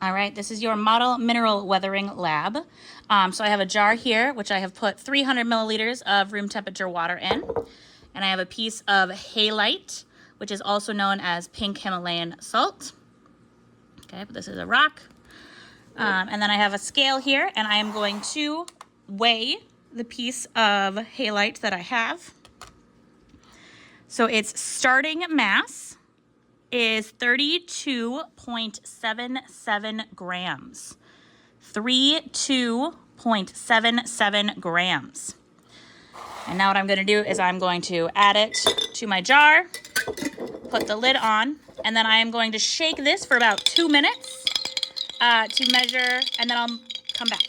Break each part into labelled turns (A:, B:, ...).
A: All right, this is your Model Mineral Weathering Lab. So I have a jar here, which I have put 300 milliliters of room temperature water in. And I have a piece of halite, which is also known as pink Himalayan salt. Okay, but this is a rock. And then I have a scale here, and I am going to weigh the piece of halite that I have. So its starting mass is 32.77 grams. 32.77 grams. And now what I'm going to do is I'm going to add it to my jar, put the lid on, and then I am going to shake this for about 2 minutes to measure, and then I'll come back.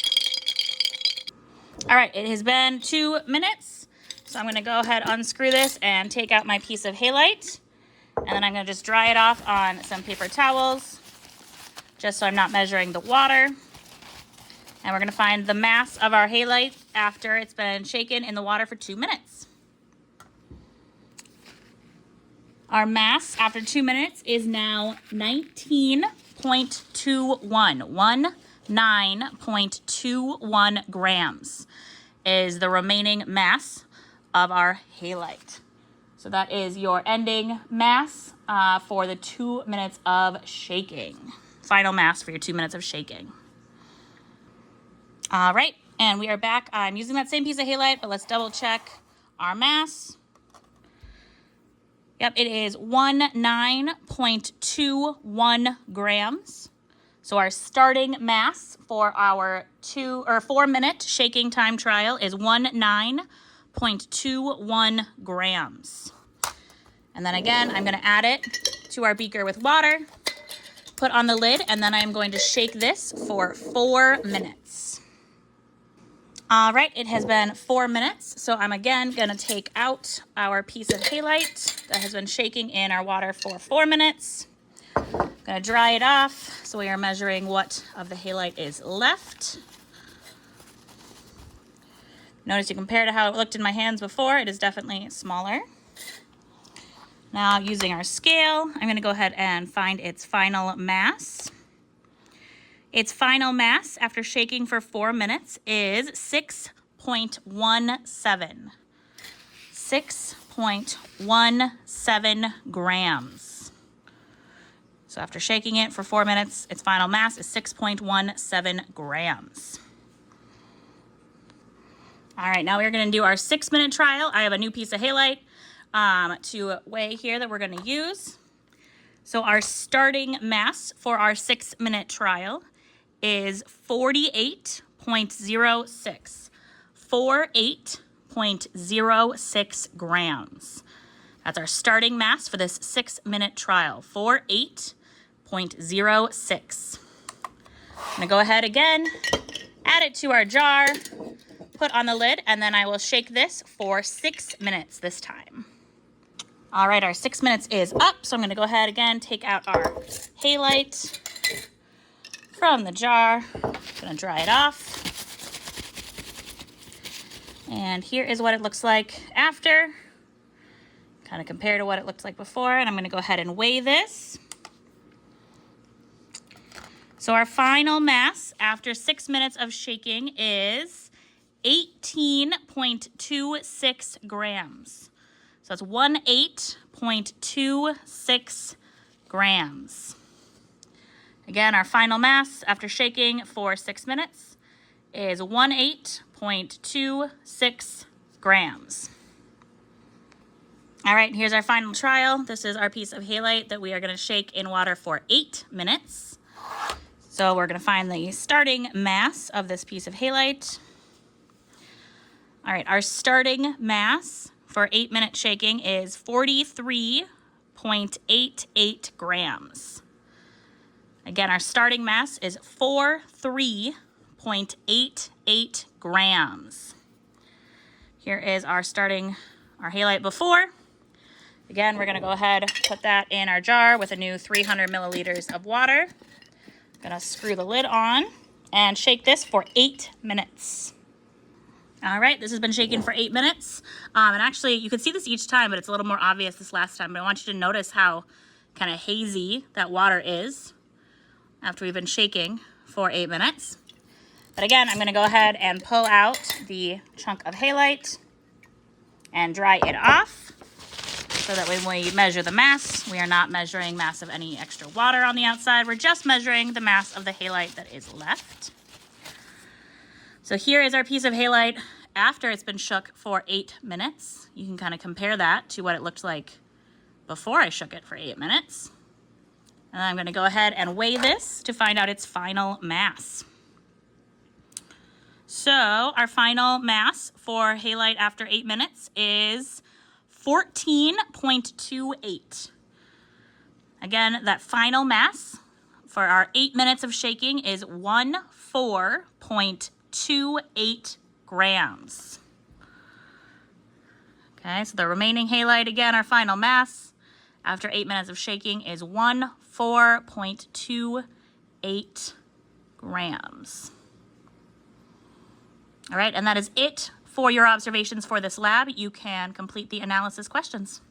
A: All right, it has been 2 minutes, so I'm going to go ahead, unscrew this, and take out my piece of halite. And then I'm going to just dry it off on some paper towels, just so I'm not measuring the water. And we're going to find the mass of our halite after it's been shaken in the water for 2 minutes. Our mass after 2 minutes is now 19.21. 19.21 grams is the remaining mass of our halite. So that is your ending mass for the 2 minutes of shaking. Final mass for your 2 minutes of shaking. All right, and we are back. I'm using that same piece of halite, but let's double check our mass. Yep, it is 19.21 grams. So our starting mass for our 4 minute shaking time trial is 19.21 grams. And then again, I'm going to add it to our beaker with water, put on the lid, and then I'm going to shake this for 4 minutes. All right, it has been 4 minutes, so I'm again going to take out our piece of halite that has been shaking in our water for 4 minutes. I'm going to dry it off, so we are measuring what of the halite is left. Notice you compare to how it looked in my hands before, it is definitely smaller. Now, using our scale, I'm going to go ahead and find its final mass. Its final mass after shaking for 4 minutes is 6.17. 6.17 grams. So after shaking it for 4 minutes, its final mass is 6.17 grams. All right, now we're going to do our 6 minute trial. I have a new piece of halite to weigh here that we're going to use. So our starting mass for our 6 minute trial is 48.06. 48.06 grams. That's our starting mass for this 6 minute trial. 48.06. I'm going to go ahead again, add it to our jar, put on the lid, and then I will shake this for 6 minutes this time. All right, our 6 minutes is up, so I'm going to go ahead again, take out our halite from the jar. I'm going to dry it off. And here is what it looks like after. Kind of compare to what it looked like before, and I'm going to go ahead and weigh this. So our final mass after 6 minutes of shaking is 18.26 grams. So that's 18.26 grams. Again, our final mass after shaking for 6 minutes is 18.26 grams. All right, here's our final trial. This is our piece of halite that we are going to shake in water for 8 minutes. So we're going to find the starting mass of this piece of halite. All right, our starting mass for 8 minute shaking is 43.88 grams. Again, our starting mass is 43.88 grams. Here is our halite before. Again, we're going to go ahead, put that in our jar with a new 300 milliliters of water. Going to screw the lid on and shake this for 8 minutes. All right, this has been shaken for 8 minutes. And actually, you can see this each time, but it's a little more obvious this last time. But I want you to notice how kind of hazy that water is. after we've been shaking for 8 minutes. But again, I'm gonna go ahead and pull out the chunk of halite and dry it off so that when we measure the mass, we are not measuring mass of any extra water on the outside. We're just measuring the mass of the halite that is left. So here is our piece of halite after it's been shook for 8 minutes. You can kind of compare that to what it looked like before I shook it for 8 minutes. And I'm gonna go ahead and weigh this to find out its final mass. So our final mass for halite after 8 minutes is 14.28. Again, that final mass for our 8 minutes of shaking is 14.28 grams. Okay, so the remaining halite, again, our final mass after 8 minutes of shaking is 14.28 grams. All right, and that is it for your observations for this lab. You can complete the analysis questions.